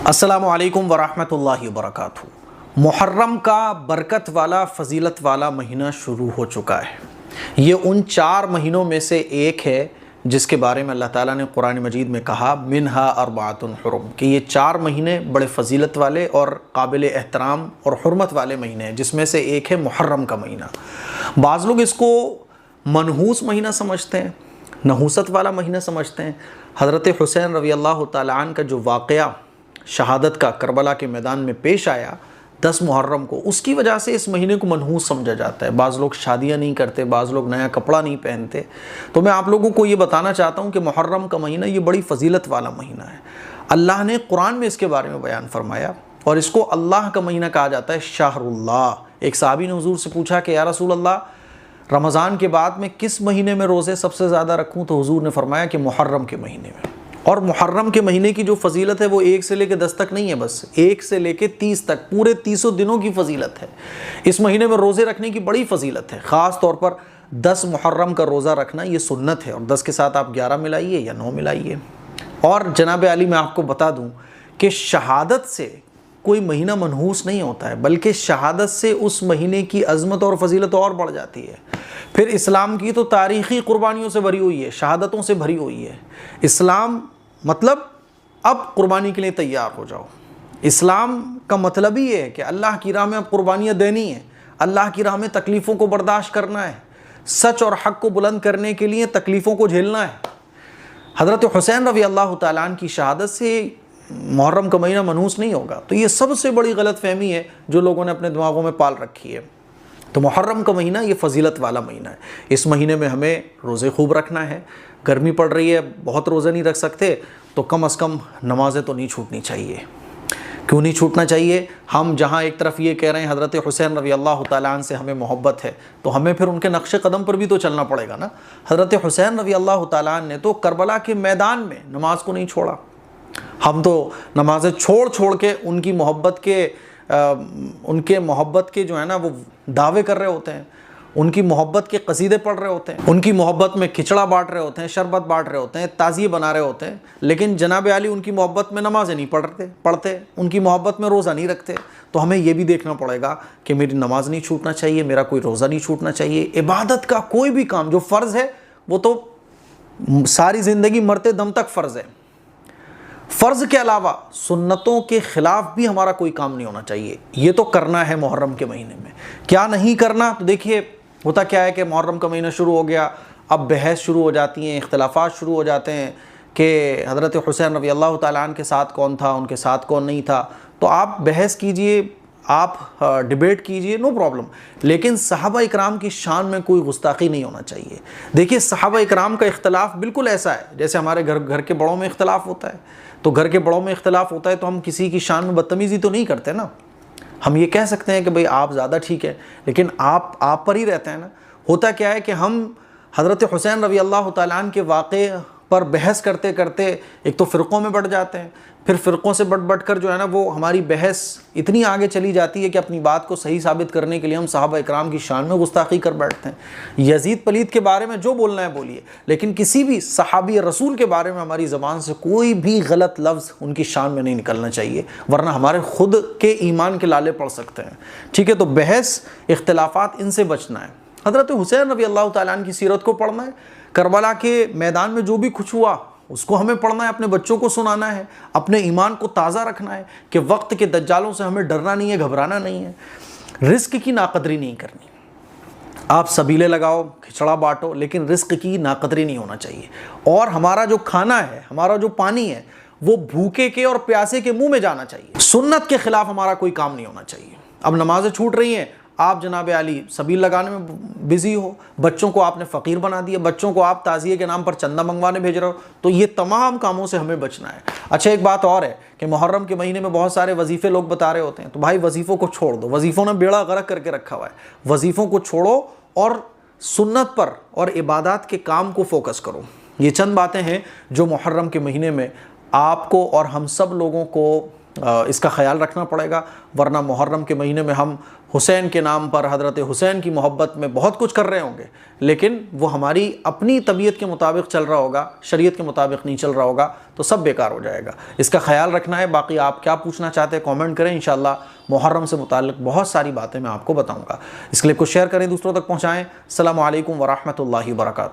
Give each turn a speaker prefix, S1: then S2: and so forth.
S1: अस्सलामु अलैकुम वरहमतुल्लाहि वबरकातुहू। मुहर्रम का बरकत वाला फ़जीलत वाला महीना शुरू हो चुका है। ये उन 4 महीनों में से एक है जिसके बारे में अल्लाह ताला ने कुरान मजीद में कहा मिनहा अरबातुन हुरुम, कि ये 4 महीने बड़े फ़जीलत वाले और काबिल एहतराम और हुर्मत वाले महीने हैं, जिसमें से एक है मुहर्रम का महीना। बाज़ लोग इसको मनहूस महीना समझते हैं, नहूसत वाला महीना समझते हैं। हज़रत हुसैन रज़ी अल्लाह तआला अन्हु का जो वाक़या शहादत का करबला के मैदान में पेश आया 10 मुहर्रम को, उसकी वजह से इस महीने को मनहूस समझा जाता है। बाज़ लोग शादियाँ नहीं करते, बाज़ लोग नया कपड़ा नहीं पहनते। तो मैं आप लोगों को ये बताना चाहता हूँ कि मुहर्रम का महीना ये बड़ी फ़जीलत वाला महीना है। अल्लाह ने कुरान में इसके बारे में बयान फरमाया और इसको अल्लाह का महीना कहा जाता है, शाहरुल्लाह। एक सहाबी ने हुज़ूर से पूछा कि या रसूल अल्लाह, रमज़ान के बाद मैं किस महीने में रोज़े सबसे ज़्यादा रखूँ? तो हुज़ूर ने फरमाया कि मुहर्रम के महीने में। और मुहर्रम के महीने की जो फजीलत है वो 1 से लेकर 10 तक नहीं है, बस 1 से लेकर 30 तक पूरे 300 दिनों की फजीलत है। इस महीने में रोज़े रखने की बड़ी फजीलत है। ख़ास तौर पर 10 मुहर्रम का रोज़ा रखना ये सुन्नत है, और 10 के साथ आप 11 मिलाइए या 9 मिलाइए। और जनाब अली, मैं आपको बता दूँ कि शहादत से कोई महीना मनहूस नहीं होता है, बल्कि शहादत से उस महीने की अज़मत और फजीलत और बढ़ जाती है। फिर इस्लाम की तो तारीख़ी कुर्बानियों से भरी हुई है, शहादतों से भरी हुई है। इस्लाम मतलब अब कुर्बानी के लिए तैयार हो जाओ। इस्लाम का मतलब ही है कि अल्लाह की राह में अब कुर्बानियाँ देनी है, अल्लाह की राह में तकलीफ़ों को बर्दाश्त करना है, सच और हक़ को बुलंद करने के लिए तकलीफ़ों को झेलना है। हज़रत हुसैन रज़ी अल्लाह तआला अन्हु की शहादत से मुहर्रम का महीना मनहूस नहीं होगा। तो ये सबसे बड़ी गलत फहमी है जो लोगों ने अपने दिमागों में पाल रखी है। तो मुहर्रम का महीना ये फ़जीलत वाला महीना है। इस महीने में हमें रोज़े खूब रखना है। गर्मी पड़ रही है, बहुत रोज़े नहीं रख सकते, तो कम अज़ कम नमाज़ें तो नहीं छूटनी चाहिए। क्यों नहीं छूटना चाहिए? हम जहाँ एक तरफ ये कह रहे हैं हज़रत हुसैन रज़ी अल्लाह तआला अन्हु से हमें मोहब्बत है, तो हमें फिर उनके नक्शे कदम पर भी तो चलना पड़ेगा ना। हज़रत हुसैन रज़ी अल्लाह तआला अन्हु ने तो करबला के मैदान में नमाज को नहीं छोड़ा। हम तो नमाज़ें छोड़ छोड़ के उनकी मोहब्बत के जो है ना वो दावे कर रहे होते हैं, उनकी मोहब्बत के कसीदे पढ़ रहे होते हैं, उनकी मोहब्बत में खिचड़ा बांट रहे होते हैं, शरबत बांट रहे होते हैं, ताज़िए बना रहे होते हैं। लेकिन जनाब अली उनकी मोहब्बत में नमाज़ें नहीं पढ़ते, उनकी मोहब्बत में रोज़ा नहीं रखते। तो हमें ये भी देखना पड़ेगा कि मेरी नमाज नहीं छूटना चाहिए, मेरा कोई रोज़ा नहीं छूटना चाहिए। इबादत का कोई भी काम जो फ़र्ज़ है वो तो सारी ज़िंदगी मरते दम तक फ़र्ज़ है। फ़र्ज़ के अलावा सुन्नतों के ख़िलाफ़ भी हमारा कोई काम नहीं होना चाहिए। ये तो करना है मुहर्रम के महीने में। क्या नहीं करना? तो देखिए, होता क्या है कि मुहर्रम का महीना शुरू हो गया, अब बहस शुरू हो जाती हैं, इख्तिलाफ़ात शुरू हो जाते हैं कि हज़रत हुसैन रज़ी अल्लाह तआला अन्हु के साथ कौन था, उनके साथ कौन नहीं था। तो आप बहस कीजिए, आप डिबेट कीजिए, नो प्रॉब्लम, लेकिन सहाबा इकराम की शान में कोई गुस्ताखी नहीं होना चाहिए। देखिए, सहाबा इकराम का इख्तिलाफ़ बिल्कुल ऐसा है जैसे हमारे घर के बड़ों में इख्तिलाफ़ होता है। तो घर के बड़ों में इख्तिलाफ़ होता है तो हम किसी की शान में बदतमीज़ी तो नहीं करते ना। हम ये कह सकते हैं कि भाई आप ज़्यादा ठीक है, लेकिन आप पर ही रहते हैं ना। होता क्या है कि हम हज़रत हुसैन रज़ी अल्लाह तआला अन्हु के वाक़े पर बहस करते करते एक तो फ़िरक़ों में बढ़ जाते हैं, फिर फ़िरक़ों से बढ़ कर जो है ना वो हमारी बहस इतनी आगे चली जाती है कि अपनी बात को सही साबित करने के लिए हम सहाबा इकराम की शान में गुस्ताखी कर बैठते हैं। यजीद पलीद के बारे में जो बोलना है बोलिए, लेकिन किसी भी सहाबी रसूल के बारे में हमारी ज़बान से कोई भी गलत लफ्ज़ उनकी शान में नहीं निकलना चाहिए, वरना हमारे ख़ुद के ईमान के लाले पड़ सकते हैं। ठीक है, तो बहस इख्तिलाफ़ात इनसे बचना है। हज़रत हुसैन रज़ी अल्लाह तआला अन्हु की सीरत को पढ़ना है, करबला के मैदान में जो भी कुछ हुआ उसको हमें पढ़ना है, अपने बच्चों को सुनाना है, अपने ईमान को ताज़ा रखना है कि वक्त के दज्जालों से हमें डरना नहीं है, घबराना नहीं है। रिस्क की नाकदरी नहीं करनी। आप सबीले लगाओ, खिचड़ा बांटो, लेकिन रिस्क की नाकदरी नहीं होना चाहिए। और हमारा जो खाना है, हमारा जो पानी है, वो भूखे के और प्यासे के मुंह में जाना चाहिए। सुन्नत के खिलाफ हमारा कोई काम नहीं होना चाहिए। अब नमाजें छूट रही हैं, आप जनाब अली सबील लगाने में बिज़ी हो, बच्चों को आपने फ़कीर बना दिया, बच्चों को आप ताज़िए के नाम पर चंदा मंगवाने भेज रहे हो, तो ये तमाम कामों से हमें बचना है। अच्छा, एक बात और है कि मुहर्रम के महीने में बहुत सारे वजीफ़े लोग बता रहे होते हैं, तो भाई वजीफ़ों को छोड़ दो। वजीफ़ों ने बेड़ा गर्क करके रखा हुआ है। वजीफ़ों को छोड़ो और सुन्नत पर और इबादत के काम को फोकस करो। ये चंद बातें हैं जो मुहर्रम के महीने में आपको और हम सब लोगों को इसका ख्याल रखना पड़ेगा, वरना मुहर्रम के महीने में हम हुसैन के नाम पर, हज़रत हुसैन की मोहब्बत में बहुत कुछ कर रहे होंगे, लेकिन वो हमारी अपनी तबीयत के मुताबिक चल रहा होगा, शरीयत के मुताबिक नहीं चल रहा होगा, तो सब बेकार हो जाएगा। इसका ख्याल रखना है। बाकी आप क्या पूछना चाहते हैं कमेंट करें, इंशाअल्लाह मुहर्रम से मुताल्लिक़ बहुत सारी बातें मैं आपको बताऊँगा। इस क्लिप को शेयर करें, दूसरों तक पहुँचाएँ। अस्सलामु अलैकुम व रहमतुल्लाहि व बरकातुहू।